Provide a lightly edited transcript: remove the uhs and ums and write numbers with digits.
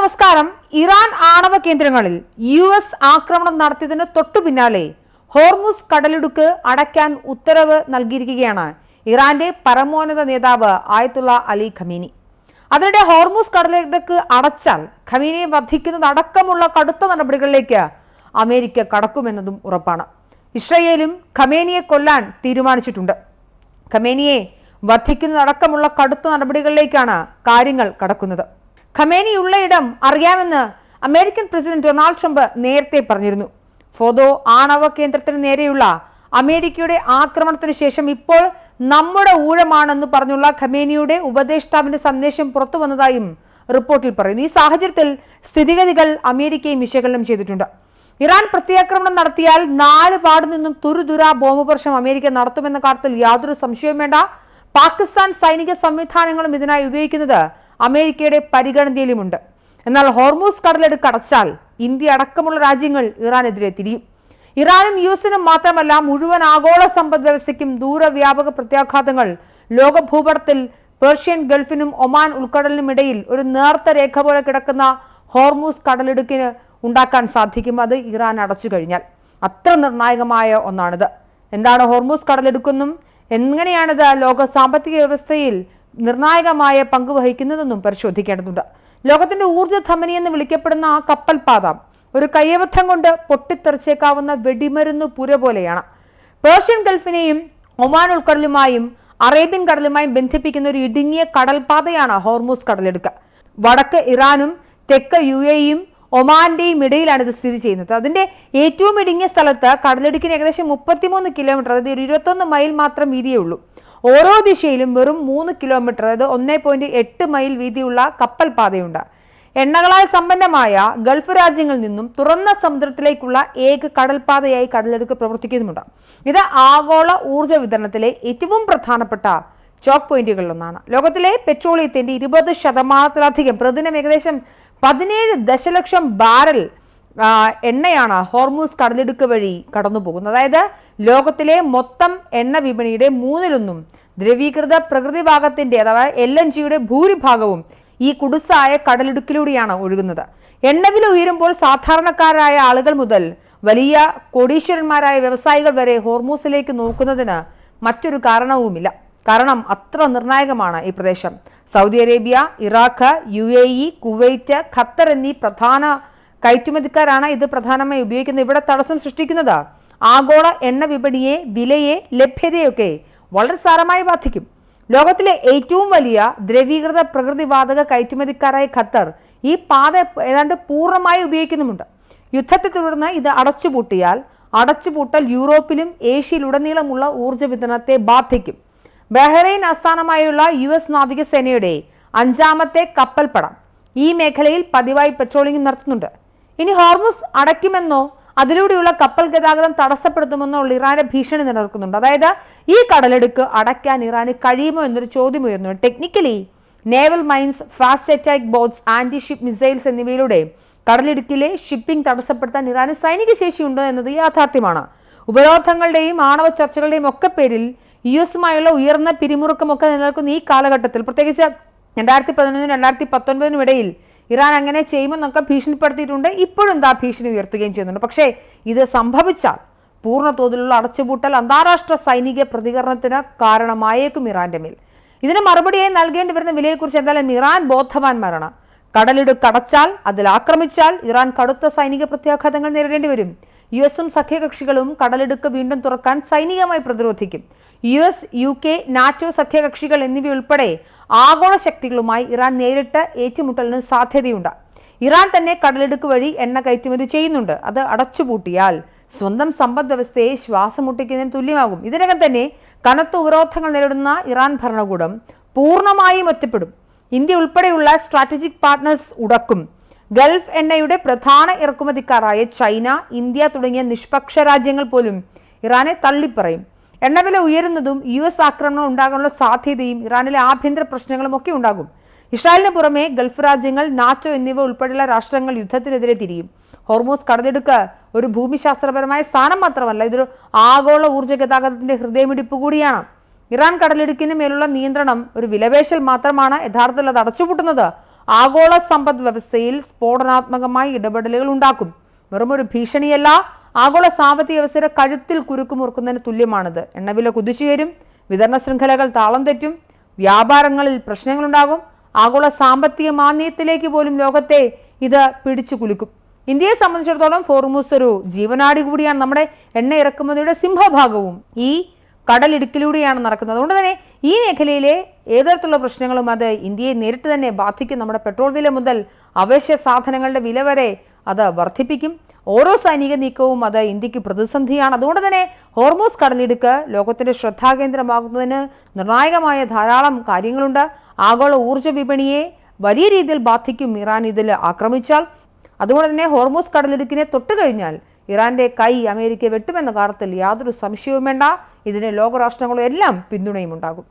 നമസ്കാരം. ഇറാൻ ആണവ കേന്ദ്രങ്ങളിൽ US ആക്രമണം നടത്തിയതിന് തൊട്ടു പിന്നാലെ ഹോർമുസ് കടലിടുക്ക് അടയ്ക്കാൻ ഉത്തരവ് നൽകിയിരിക്കുകയാണ് ഇറാന്റെ പരമോന്നത നേതാവ് ആയത്തുള്ള അലി ഖമീനി. അതിനിടെ ഹോർമുസ് കടലിടുക്ക് അടച്ചാൽ ഖമീനിയെ വധിക്കുന്നതടക്കമുള്ള കടുത്ത നടപടികളിലേക്ക് അമേരിക്ക കടക്കുമെന്നതും ഉറപ്പാണ്. ഇസ്രയേലും ഖമേനിയെ കൊല്ലാൻ തീരുമാനിച്ചിട്ടുണ്ട്. ഖമേനിയെ വധിക്കുന്നതടക്കമുള്ള കടുത്ത നടപടികളിലേക്കാണ് കാര്യങ്ങൾ കടക്കുന്നത്. ഖമേനിയുള്ള ഇടം അറിയാമെന്ന് അമേരിക്കൻ പ്രസിഡന്റ് ഡൊണാൾഡ് ട്രംപ് നേരത്തെ പറഞ്ഞിരുന്നു. ഫോദോ ആണവ കേന്ദ്രത്തിന് നേരെയുള്ള അമേരിക്കയുടെ ആക്രമണത്തിന് ശേഷം ഇപ്പോൾ നമ്മുടെ ഊഴമാണെന്ന് പറഞ്ഞുള്ള ഖമേനിയുടെ ഉപദേഷ്ടാവിന്റെ സന്ദേശം പുറത്തു വന്നതായും റിപ്പോർട്ടിൽ പറയുന്നു. ഈ സാഹചര്യത്തിൽ സ്ഥിതിഗതികൾ അമേരിക്കയും വിശകലനം ചെയ്തിട്ടുണ്ട്. ഇറാൻ പ്രത്യാക്രമണം നടത്തിയാൽ 4 പാടു നിന്നും തുരുതുരാ ബോംബ് വർഷം അമേരിക്ക നടത്തുമെന്ന കാര്യത്തിൽ യാതൊരു സംശയവും വേണ്ട. പാകിസ്ഥാൻ സൈനിക സംവിധാനങ്ങളും ഇതിനായി ഉപയോഗിക്കുന്നത് അമേരിക്കയുടെ പരിഗണനയിലുമുണ്ട്. എന്നാൽ ഹോർമുസ് കടലിടുക്ക് അടച്ചാൽ ഇന്ത്യ അടക്കമുള്ള രാജ്യങ്ങൾ ഇറാനെതിരെ തിരിയും. ഇറാനും US മാത്രമല്ല മുഴുവൻ ആഗോള സമ്പദ് വ്യവസ്ഥയ്ക്കും ദൂരവ്യാപക പ്രത്യാഘാതങ്ങൾ ലോക ഭൂപടത്തിൽ പേർഷ്യൻ ഗൾഫിനും ഒമാൻ ഉൾക്കടലിനും ഇടയിൽ ഒരു നേർത്ത രേഖ പോലെ കിടക്കുന്ന ഹോർമുസ് കടലിടുക്കിന് ഉണ്ടാക്കാൻ സാധിക്കും. അത് ഇറാൻ അടച്ചു കഴിഞ്ഞാൽ അത്ര നിർണായകമായ ഒന്നാണിത്. എന്താണ് ഹോർമുസ് കടലിടുക്കെന്നും എങ്ങനെയാണിത് ലോക സാമ്പത്തിക വ്യവസ്ഥയിൽ നിർണായകമായ പങ്ക് വഹിക്കുന്നതെന്നും പരിശോധിക്കേണ്ടതുണ്ട്. ലോകത്തിന്റെ ഊർജ്ജ ധമനി എന്ന് വിളിക്കപ്പെടുന്ന ആ കപ്പൽ പാത ഒരു കയ്യബദ്ധം കൊണ്ട് പൊട്ടിത്തെറിച്ചേക്കാവുന്ന വെടിമരുന്ന് പുര പോലെയാണ്. പേർഷ്യൻ ഗൾഫിനെയും ഒമാൻ ഉൾക്കടലുമായും അറേബ്യൻ കടലുമായും ബന്ധിപ്പിക്കുന്ന ഒരു ഇടുങ്ങിയ കടൽപാതയാണ് ഹോർമുസ് കടലിടുക്ക്. വടക്ക് ഇറാനും തെക്ക് UAEയും ഒമാന്റെയും ഇടയിലാണ് ഇത് സ്ഥിതി ചെയ്യുന്നത്. അതിന്റെ ഏറ്റവും ഇടുങ്ങിയ സ്ഥലത്ത് കടലിടുക്കിന് ഏകദേശം 33 കിലോമീറ്റർ, അതായത് 21 മൈൽ മാത്രം വീതിയേ ഉള്ളൂ. ഓരോ ദിശയിലും വെറും 3 കിലോമീറ്റർ, അതായത് 1.8 മൈൽ വീതിയുള്ള കപ്പൽ പാതയുണ്ട്. എണ്ണകളാൽ സമ്പന്നമായ ഗൾഫ് രാജ്യങ്ങളിൽ നിന്നും തുറന്ന സമുദ്രത്തിലേക്കുള്ള ഏക കടൽപാതയായി കടലിടുക്ക് പ്രവർത്തിക്കുന്നുമുണ്ട്. ഇത് ആഗോള ഊർജ്ജ വിതരണത്തിലെ ഏറ്റവും പ്രധാനപ്പെട്ട ചോക്ക് പോയിന്റുകളിലൊന്നാണ്. ലോകത്തിലെ പെട്രോളിയത്തിന്റെ 20% പ്രതിദിനം ഏകദേശം 17 ദശലക്ഷം ബാരൽ എണ്ണയാണ് ഹോർമുസ് കടലിടുക്ക് വഴി കടന്നു പോകുന്നത്. അതായത് ലോകത്തിലെ മൊത്തം എണ്ണ വിപണിയുടെ 1/3 ദ്രവീകൃത പ്രകൃതിവാതകത്തിന്റെ അഥവാ LNGയുടെ ഭൂരിഭാഗവും ഈ കുടുസായ കടലിടുക്കിലൂടെയാണ് ഒഴുകുന്നത്. എണ്ണവില ഉയരുമ്പോൾ സാധാരണക്കാരായ ആളുകൾ മുതൽ വലിയ കോടീശ്വരന്മാരായ വ്യവസായികൾ വരെ ഹോർമുസിലേക്ക് നോക്കുന്നതിന് മറ്റൊരു കാരണവുമില്ല. കാരണം അത്ര നിർണായകമാണ് ഈ പ്രദേശം. Saudi Arabia, Iraq, UAE, Kuwait, Qatar എന്നീ പ്രധാന കയറ്റുമതിക്കാരാണ് ഇത് പ്രധാനമായി ഉപയോഗിക്കുന്നത്. ഇവിടെ തടസ്സം സൃഷ്ടിക്കുന്നത് ആഗോള എണ്ണ വിപണിയെ, വിലയെ, ലഭ്യതയൊക്കെ വളരെ സാരമായി ബാധിക്കും. ലോകത്തിലെ ഏറ്റവും വലിയ ദ്രവീകൃത പ്രകൃതിവാതക കയറ്റുമതിക്കാരായ ഖത്തർ ഈ പാത ഏതാണ്ട് പൂർണ്ണമായി ഉപയോഗിക്കുന്നുമുണ്ട്. യുദ്ധത്തെ തുടർന്ന് ഇത് അടച്ചുപൂട്ടൽ യൂറോപ്പിലും ഏഷ്യയിലുടനീളമുള്ള ഊർജ്ജ വിതരണത്തെ ബാധിക്കും. ബഹ്റൈൻ ആസ്ഥാനമായുള്ള US നാവികസേനയുടെ 5ാമത്തെ കപ്പൽപ്പട ഈ മേഖലയിൽ പതിവായി പെട്രോളിംഗ് നടത്തുന്നുണ്ട്. ഇനി ഹോർമുസ് അടയ്ക്കുമെന്നോ അതിലൂടെയുള്ള കപ്പൽ ഗതാഗതം തടസ്സപ്പെടുത്തുമെന്നോ ഉള്ള ഇറാന്റെ ഭീഷണി നിലനിൽക്കുന്നുണ്ട്. അതായത് ഈ കടലെടുക്ക് അടയ്ക്കാൻ ഇറാന് കഴിയുമോ എന്നൊരു ചോദ്യം ഉയർന്നു. Technically naval mines, fast attack boats, anti ship missiles എന്നിവയിലൂടെ കടലിടുക്കിലെ ഷിപ്പിംഗ് തടസ്സപ്പെടുത്താൻ ഇറാന് സൈനിക ശേഷിയുണ്ട് എന്നത് യാഥാർത്ഥ്യമാണ്. ഉപരോധങ്ങളുടെയും ആണവ ചർച്ചകളുടെയും ഒക്കെ പേരിൽ US ഉയർന്ന പിരിമുറുക്കമൊക്കെ നിലനിൽക്കുന്ന ഈ കാലഘട്ടത്തിൽ, പ്രത്യേകിച്ച് 2011-2019 ഇടയിൽ ഇറാൻ അങ്ങനെ ചെയ്യുമെന്നൊക്കെ ഭീഷണിപ്പെടുത്തിയിട്ടുണ്ട്. ഇപ്പോഴും എന്താ ഭീഷണി ഉയർത്തുകയും ചെയ്യുന്നുണ്ട്. പക്ഷേ ഇത് സംഭവിച്ചാൽ പൂർണ്ണ തോതിലുള്ള അടച്ചുപൂട്ടൽ അന്താരാഷ്ട്ര സൈനിക പ്രതികരണത്തിന് കാരണമായേക്കും ഇറാന്റെ മേൽ. ഇതിന് മറുപടിയായി നൽകേണ്ടി വരുന്ന വിലയെക്കുറിച്ച് എന്തായാലും ഇറാൻ ബോധവാന്മാരാണ്. കടലിടുക്ക് അടച്ചാൽ, അതിൽ ആക്രമിച്ചാൽ ഇറാൻ കടുത്ത സൈനിക പ്രത്യാഘാതങ്ങൾ നേരിടേണ്ടി വരും. US സഖ്യകക്ഷികളും കടലിടുക്ക് വീണ്ടും തുറക്കാൻ സൈനികമായി പ്രതിരോധിക്കും. US, UK, NATO സഖ്യകക്ഷികൾ എന്നിവയുൾപ്പെടെ ആഗോള ശക്തികളുമായി ഇറാൻ നേരിട്ട് ഏറ്റുമുട്ടലിന് സാധ്യതയുണ്ട്. ഇറാൻ തന്നെ കടലിടുക്ക് വഴി എണ്ണ കയറ്റുമതി ചെയ്യുന്നുണ്ട്. അത് അടച്ചുപൂട്ടിയാൽ സ്വന്തം സമ്പദ് വ്യവസ്ഥയെ ശ്വാസം മുട്ടിക്കുന്നതിന് തുല്യമാകും. ഇതിനകം തന്നെ കനത്ത ഉപരോധങ്ങൾ നേരിടുന്ന ഇറാൻ ഭരണകൂടം പൂർണ്ണമായും ഒറ്റപ്പെടും. ഇന്ത്യ ഉൾപ്പെടെയുള്ള സ്ട്രാറ്റജിക് പാർട്ട്നേഴ്സ് ഉടക്കും. ഗൾഫ് എണ്ണയുടെ പ്രധാന ഇറക്കുമതിക്കാരായ ചൈന, ഇന്ത്യ തുടങ്ങിയ നിഷ്പക്ഷ രാജ്യങ്ങൾ പോലും ഇറാനെ തള്ളിപ്പറയും. എണ്ണവില ഉയരുന്നതും US ആക്രമണം ഉണ്ടാകാനുള്ള സാധ്യതയും ഇറാനിലെ ആഭ്യന്തര പ്രശ്നങ്ങളും ഒക്കെ ഉണ്ടാകും. ഇസ്രായേലിന് പുറമെ ഗൾഫ് രാജ്യങ്ങൾ, NATO എന്നിവ ഉൾപ്പെടെയുള്ള രാഷ്ട്രങ്ങൾ യുദ്ധത്തിനെതിരെ തിരിയും. ഹോർമുസ് കടലിടുക്ക് ഒരു ഭൂമിശാസ്ത്രപരമായ സ്ഥാനം മാത്രമല്ല, ഇതൊരു ആഗോള ഊർജ്ജ ഗതാഗതത്തിന്റെ ഹൃദയമിടിപ്പ് കൂടിയാണ്. ഇറാൻ കടലിടുക്കിന് മേലുള്ള നിയന്ത്രണം ഒരു വിലപേശൽ മാത്രമാണ്. യഥാർത്ഥത്തിൽ അത് അടച്ചുപൂട്ടുന്നത് ആഗോള സമ്പദ് വ്യവസ്ഥയിൽ സ്ഫോടനാത്മകമായി ഇടപെടലുകൾ ഉണ്ടാക്കും. വെറുമൊരു ഭീഷണിയല്ല, ആഗോള സാമ്പത്തിക വ്യവസ്ഥയുടെ കഴുത്തിൽ കുരുക്കുമുറുക്കുന്നതിന് തുല്യമാണിത്. എണ്ണവില കുതിച്ചുയരും, വിതരണ ശൃംഖലകൾ താളം തെറ്റും, വ്യാപാരങ്ങളിൽ പ്രശ്നങ്ങളുണ്ടാകും, ആഗോള സാമ്പത്തിക മാന്ദ്യത്തിലേക്ക് പോലും ലോകത്തെ ഇത് പിടിച്ചു കുലുക്കും. ഇന്ത്യയെ സംബന്ധിച്ചിടത്തോളം ഹോർമൂസ് ഒരു ജീവനാടി കൂടിയാണ്. നമ്മുടെ എണ്ണ ഇറക്കുമതിയുടെ സിംഹഭാഗവും ഈ കടലിടുക്കിലൂടെയാണ് നടക്കുന്നത്. അതുകൊണ്ട് തന്നെ ഈ മേഖലയിലെ ഏതരത്തിലുള്ള പ്രശ്നങ്ങളും അത് ഇന്ത്യയെ നേരിട്ട് തന്നെ ബാധിക്കും. നമ്മുടെ പെട്രോൾ വില മുതൽ അവശ്യ സാധനങ്ങളുടെ വില വരെ അത് വർദ്ധിപ്പിക്കും. ഓരോ സൈനിക നീക്കവും അത് ഇന്ത്യക്ക് പ്രതിസന്ധിയാണ്. അതുകൊണ്ട് തന്നെ ഹോർമൂസ് കടലിടുക്ക് ലോകത്തിന്റെ ശ്രദ്ധാകേന്ദ്രമാകുന്നതിന് നിർണായകമായ ധാരാളം കാര്യങ്ങളുണ്ട്. ആഗോള ഊർജ്ജ വിപണിയെ വലിയ രീതിയിൽ ബാധിക്കും ഇറാൻ ഇതിൽ ആക്രമിച്ചാൽ. അതുകൊണ്ട് തന്നെ ഹോർമൂസ് കടലിടുക്കിനെ തൊട്ടുകഴിഞ്ഞാൽ ഇറാന്റെ കൈ അമേരിക്ക വെട്ടുമെന്ന കാര്യത്തിൽ യാതൊരു സംശയവും വേണ്ട. ഇതിന് ലോകരാഷ്ട്രങ്ങളും എല്ലാം പിന്തുണയും ഉണ്ടാകും.